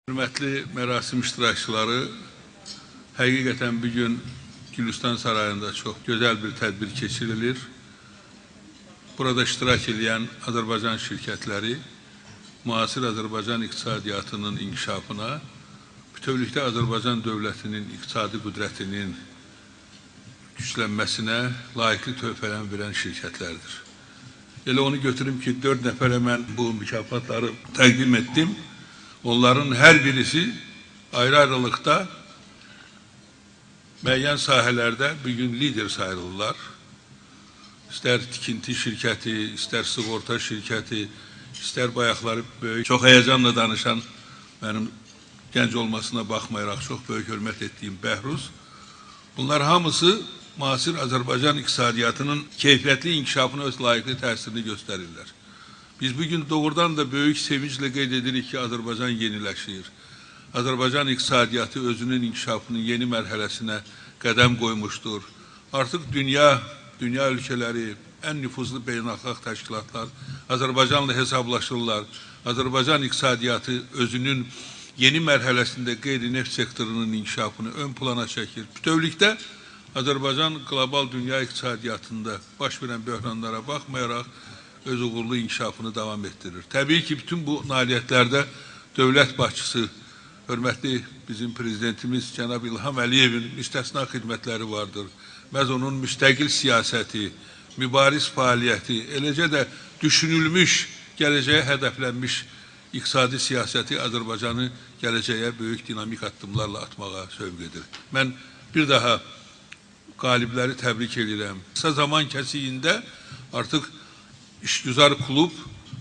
Hürmetli mərasim iştirakçıları, həqiqətən bugün Gülüstan Sarayı'nda çok güzel bir tədbir keçirilir. Burada iştirak edən Azərbaycan şirkətləri, müasir Azərbaycan iqtisadiyyatının inkişafına, bütövlükdə Azərbaycan dövlətinin iqtisadi qüdrətinin güclənməsinə layiqli töhfələr verən şirkətlərdir. Elə onu götürüm ki, 4 nəfərə mən bu mükafatları təqdim etdim. Onların hər birisi ayrı-ayrılıqda müəyyən sahələrdə bugün lider sayılırlar. İstər tikinti şirkəti, istər sığorta şirkəti, istər bayaqları böyük, çox həyecanla danışan, mənim gənc olmasına baxmayaraq çox böyük hörmət etdiyim Bəhruz. Bunlar hamısı müasir Azərbaycan iqtisadiyyatının keyfiyyətli inkişafına öz layiqli təsirini göstərirlər. Biz bugün doğrudan da böyük sevinclə qeyd edirik ki, Azərbaycan yeniləşir. Azərbaycan iqtisadiyyatı özünün inkişafının yeni mərhələsinə qədəm qoymuşdur. Artıq dünya ölkələri, ən nüfuzlu beynəlxalq təşkilatlar Azərbaycanla hesablaşırlar. Azərbaycan iqtisadiyyatı özünün yeni mərhələsində qeyri-neft sektorunun inkişafını ön plana çəkir. Bütövlükdə Azərbaycan qlobal dünya iqtisadiyyatında baş verən böhranlara baxmayaraq öz uğurlu inkişafını davam ettirir. Təbii ki, bütün bu nailiyyətlərdə dövlət başçısı, hörmətli bizim prezidentimiz Cənab İlham Əliyevin müstəsna xidmətləri vardır. Məhz onun müstəqil siyasəti, mübariz fəaliyyəti, eləcə də düşünülmüş, gələcəyə hədəflənmiş iqtisadi siyasəti Azərbaycanı gələcəyə böyük dinamik addımlarla atmağa sövq edir. Mən bir daha qalibləri təbrik edirəm. Kısa zaman kəsiyində artıq İşgüzar klub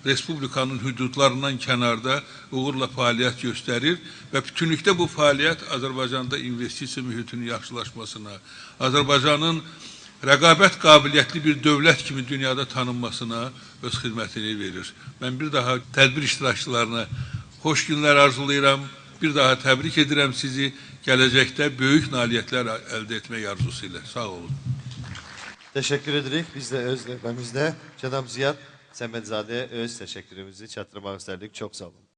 Respublikanın hüdudlarından kənarda uğurla fəaliyyət göstərir və bütünlükdə bu fəaliyyət Azərbaycanda investisiya mühitinin yaxşılaşmasına, Azərbaycanın rəqabət qabiliyyətli bir dövlət kimi dünyada tanınmasına öz xidmətini verir. Mən bir daha tədbir iştirakçılarına xoş günlər arzulayıram, bir daha təbrik edirəm sizi, gələcəkdə böyük nailiyyətlər əldə etmək arzusu ilə. Sağ olun. Teşekkür ederek biz de özlememizde Cenab-ı Ziyad Səmədzadəyə öz təşəkkürümüzü çatdırmaq istərdik. Çok sağ olun.